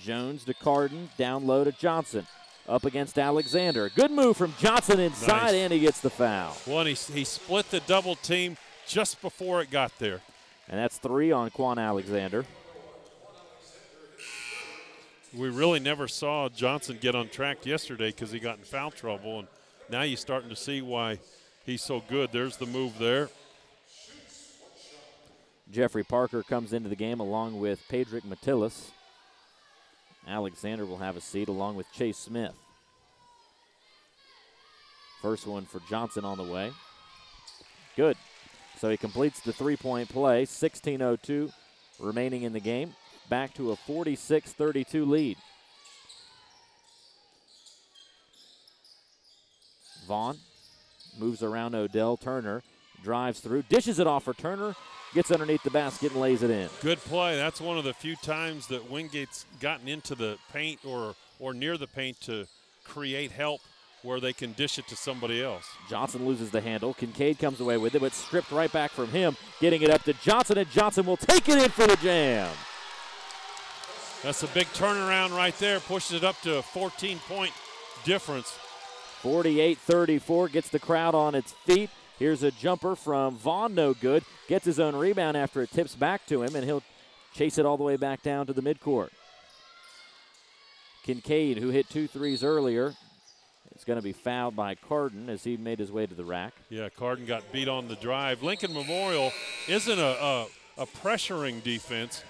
Jones to Carden, down low to Johnson. Up against Alexander. Good move from Johnson inside, nice. And he gets the foul. Well, he split the double team just before it got there. And that's 3 on Quan Alexander. We really never saw Johnson get on track yesterday because he got in foul trouble, and now you're starting to see why he's so good. There's the move there. Jeffrey Parker comes into the game along with Pedrick Matillas. Alexander will have a seat along with Chase Smith. First one for Johnson on the way. Good. So he completes the three-point play. 16:02 remaining in the game. Back to a 46-32 lead. Vaughn moves around Odell. Turner drives through, dishes it off for Turner, gets underneath the basket and lays it in. Good play. That's one of the few times that Wingate's gotten into the paint or near the paint to create help where they can dish it to somebody else. Johnson loses the handle. Kincaid comes away with it, but stripped right back from him. Getting it up to Johnson, and Johnson will take it in for the jam. That's a big turnaround right there. Pushes it up to a 14-point difference. 48-34, gets the crowd on its feet. Here's a jumper from Vaughn, no good. Gets his own rebound after it tips back to him, and he'll chase it all the way back down to the midcourt. Kincaid, who hit 2 threes earlier, is going to be fouled by Carden as he made his way to the rack. Yeah, Carden got beat on the drive. Lincoln Memorial isn't a pressuring defense.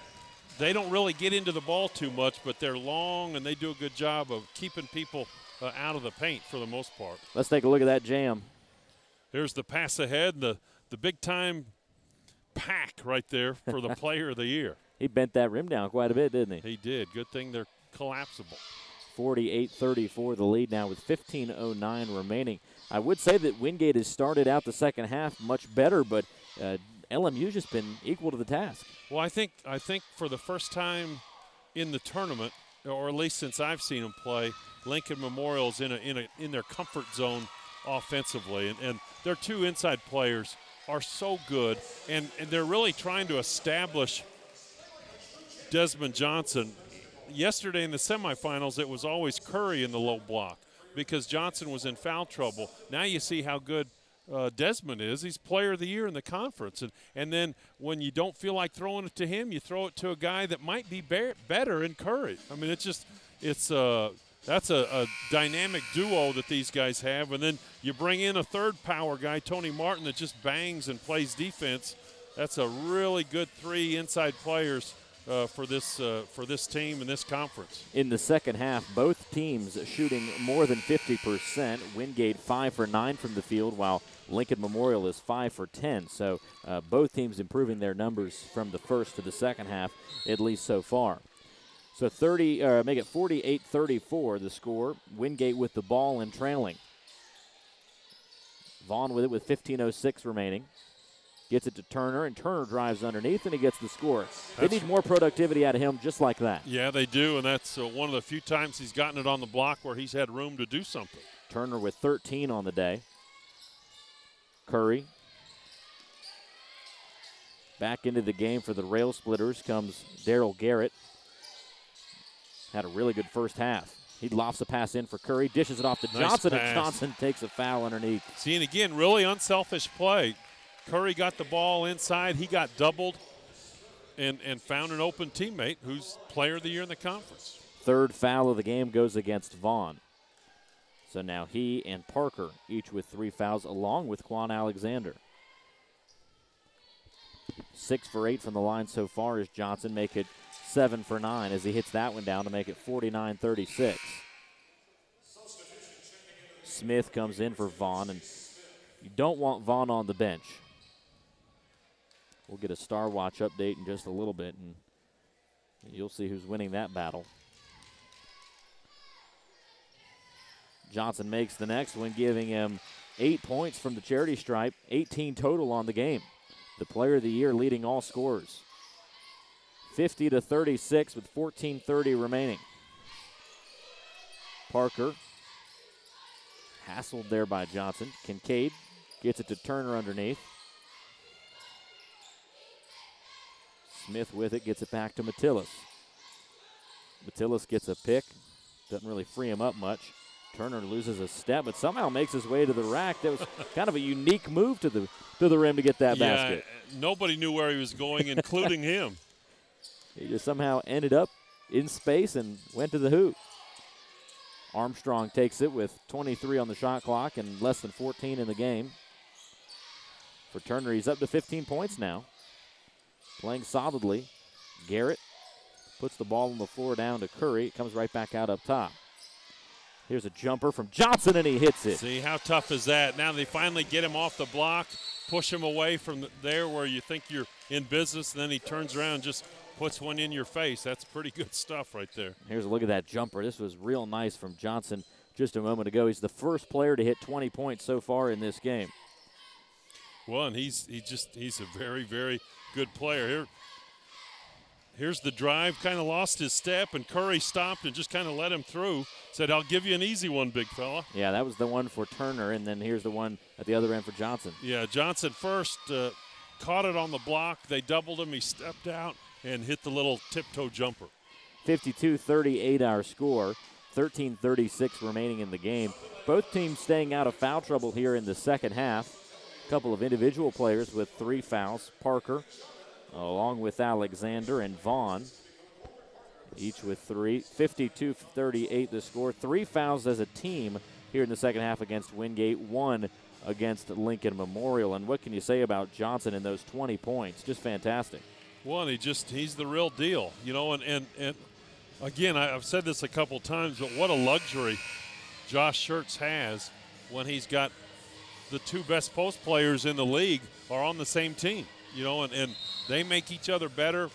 They don't really get into the ball too much, but they're long, and they do a good job of keeping people out of the paint for the most part. Let's take a look at that jam. Here's the pass ahead, the big-time pack right there for the player of the year. He bent that rim down quite a bit, didn't he? He did. Good thing they're collapsible. 48-34, the lead now with 15:09 remaining. I would say that Wingate has started out the second half much better, but LMU's just been equal to the task. Well, I think for the first time in the tournament, or at least since I've seen them play, Lincoln Memorial's in their comfort zone offensively, and their 2 inside players are so good, and they're really trying to establish Desmond Johnson. Yesterday in the semifinals, it was always Curry in the low block because Johnson was in foul trouble. Now you see how good Desmond is. He's player of the year in the conference. And then when you don't feel like throwing it to him, you throw it to a guy that might be better in Curry. I mean, that's a dynamic duo that these guys have. And then you bring in a third power guy, Tony Martin, that just bangs and plays defense. That's a really good 3 inside players for this team in this conference. In the second half, both teams shooting more than 50%. Wingate 5 for 9 from the field, while Lincoln Memorial is 5 for 10. So both teams improving their numbers from the first to the second half, at least so far. So make it 48-34 the score. Wingate with the ball and trailing. Vaughn with it with 15:06 remaining. Gets it to Turner, and Turner drives underneath, and he gets the score. They need more productivity out of him just like that. Yeah, they do, and that's one of the few times he's gotten it on the block where he's had room to do something. Turner with 13 on the day. Curry. Back into the game for the Rail Splitters comes Darryl Garrett. Had a really good first half. He lofts a pass in for Curry, dishes it off to Johnson, and Johnson takes a foul underneath. See, and again, really unselfish play. Curry got the ball inside. He got doubled and found an open teammate who's player of the year in the conference. Third foul of the game goes against Vaughn. So now he and Parker, each with 3 fouls, along with Quan Alexander. 6 for 8 from the line so far as Johnson make it 7 for 9 as he hits that one down to make it 49-36. Smith comes in for Vaughn, and you don't want Vaughn on the bench. We'll get a Star Watch update in just a little bit, and you'll see who's winning that battle. Johnson makes the next one, giving him 8 points from the charity stripe, 18 total on the game. The player of the year leading all scorers. 50-36 with 14:30 remaining. Parker hassled there by Johnson. Kincaid gets it to Turner underneath. Smith with it, gets it back to Matillas. Tillis gets a pick. Doesn't really free him up much. Turner loses a step, but somehow makes his way to the rack. That was kind of a unique move to the rim to get that basket. Nobody knew where he was going, including him. He just somehow ended up in space and went to the hoop. Armstrong takes it with 23 on the shot clock and less than 14 in the game. For Turner, he's up to 15 points now. Playing solidly. Garrett puts the ball on the floor down to Curry. It comes right back out up top. Here's a jumper from Johnson, and he hits it. See, how tough is that? Now they finally get him off the block, push him away from there where you think you're in business, and then he turns around and just puts one in your face. That's pretty good stuff right there. Here's a look at that jumper. This was real nice from Johnson just a moment ago. He's the first player to hit 20 points so far in this game. Well, and he's a very, very good player. Here's the drive, kind of lost his step, and Curry stopped and just kind of let him through. Said, I'll give you an easy one, big fella. Yeah, that was the one for Turner, and then here's the one at the other end for Johnson. Yeah, Johnson first caught it on the block. They doubled him. He stepped out and hit the little tiptoe jumper. 52-38 our score, 13:36 remaining in the game. Both teams staying out of foul trouble here in the second half. A couple of individual players with 3 fouls. Parker, along with Alexander and Vaughn, each with 3. 52-38 the score. 3 fouls as a team here in the second half against Wingate, 1 against Lincoln Memorial. And what can you say about Johnson in those 20 points? Just fantastic. Well, he's the real deal, you know, and again, I've said this a couple times, but what a luxury Josh Schertz has when he's got the 2 best post players in the league are on the same team, you know, and they make each other better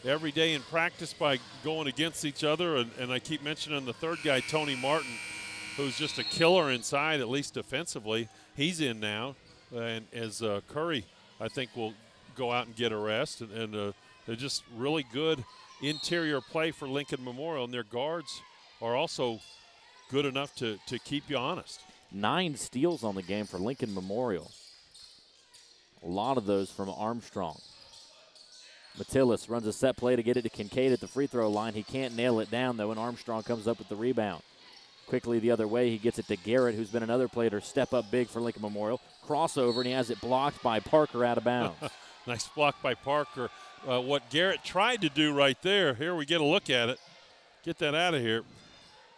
every day in practice by going against each other. And I keep mentioning the third guy, Tony Martin, who's just a killer inside, at least defensively. He's in now, and as Curry, I think, will go out and get a rest. And they're just really good interior play for Lincoln Memorial, and their guards are also good enough to keep you honest. 9 steals on the game for Lincoln Memorial. A lot of those from Armstrong. Matillis runs a set play to get it to Kincaid at the free throw line. He can't nail it down, though, and Armstrong comes up with the rebound. Quickly the other way, he gets it to Garrett, who's been another player to step up big for Lincoln Memorial. Crossover, and he has it blocked by Parker out of bounds. Nice block by Parker. What Garrett tried to do right there, here we get a look at it. Get that out of here.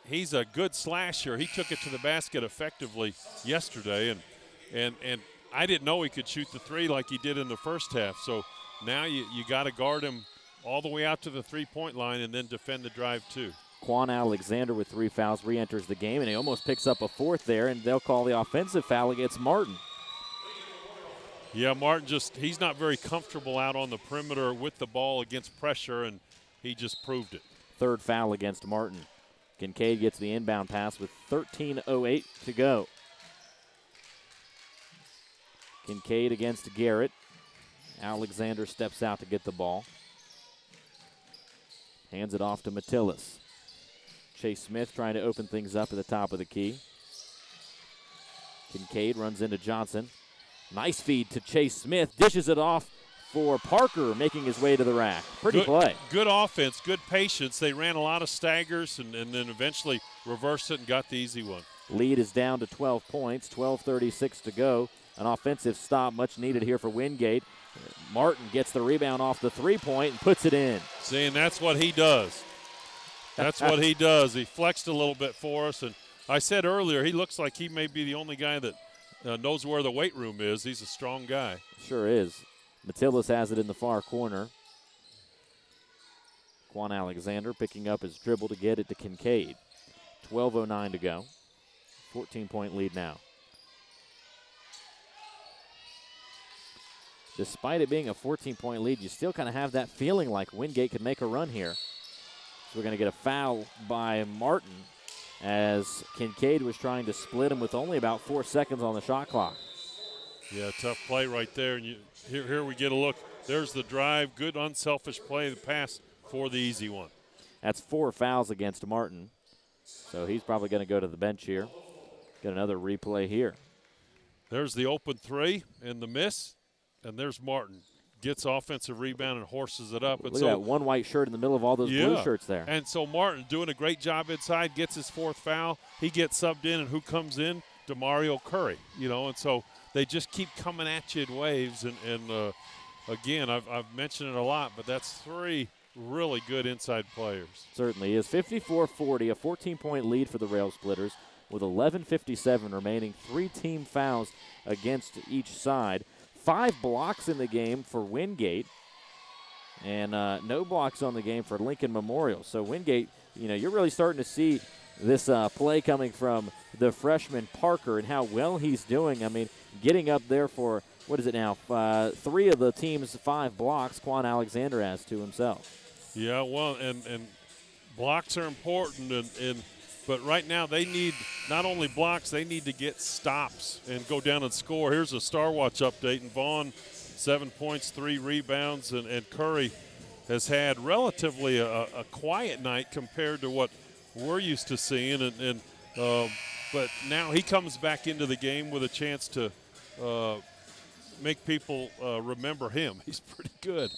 He's a good slasher. He took it to the basket effectively yesterday, and I didn't know he could shoot the 3 like he did in the first half. So now you got to guard him all the way out to the 3-point line and then defend the drive too. Quan Alexander with 3 fouls re-enters the game, and he almost picks up a 4th there, and they'll call the offensive foul against Martin. Yeah, Martin he's not very comfortable out on the perimeter with the ball against pressure, and he just proved it. 3rd foul against Martin. Kincaid gets the inbound pass with 13:08 to go. Kincaid against Garrett. Alexander steps out to get the ball. Hands it off to Matillis. Chase Smith trying to open things up at the top of the key. Kincaid runs into Johnson. Nice feed to Chase Smith. Dishes it off for Parker, making his way to the rack. Pretty play. Good offense, good patience. They ran a lot of staggers and then eventually reversed it and got the easy one. Lead is down to 12 points, 12:36 to go. An offensive stop much needed here for Wingate. Martin gets the rebound off the 3-point and puts it in. See, and that's what he does. That's what he does. He flexed a little bit for us, and I said earlier, he looks like he may be the only guy that knows where the weight room is. He's a strong guy. Sure is. Matillis has it in the far corner. Quan Alexander picking up his dribble to get it to Kincaid. 12:09 to go. 14-point lead now. Despite it being a 14-point lead, you still kind of have that feeling like Wingate could make a run here. So we're going to get a foul by Martin as Kincaid was trying to split him with only about 4 seconds on the shot clock. Yeah, tough play right there. And here we get a look. There's the drive. Good unselfish play. The pass for the easy one. That's 4 fouls against Martin. So he's probably going to go to the bench here. Get another replay here. There's the open 3 and the miss. And there's Martin. gets offensive rebound and horses it up. And Look at that one white shirt in the middle of all those blue shirts there. And so Martin doing a great job inside, gets his 4th foul. He gets subbed in, and who comes in? DeMario Curry, and so they just keep coming at you in waves. And again, I've mentioned it a lot, but that's 3 really good inside players. Certainly is. 54-40, a 14-point lead for the Rail Splitters with 11:57 remaining. 3 team fouls against each side. 5 blocks in the game for Wingate, and no blocks on the game for Lincoln Memorial. So Wingate, you're really starting to see this play coming from the freshman Parker and how well he's doing. I mean, getting up there for, what is it now, 3 of the team's 5 blocks Quan Alexander has to himself. Yeah, well, and blocks are important, but right now they need not only blocks, they need to get stops and go down and score. Here's a Star Watch update, and Vaughn, 7 points, 3 rebounds, and Curry has had relatively a quiet night compared to what we're used to seeing, but now he comes back into the game with a chance to make people remember him. He's pretty good.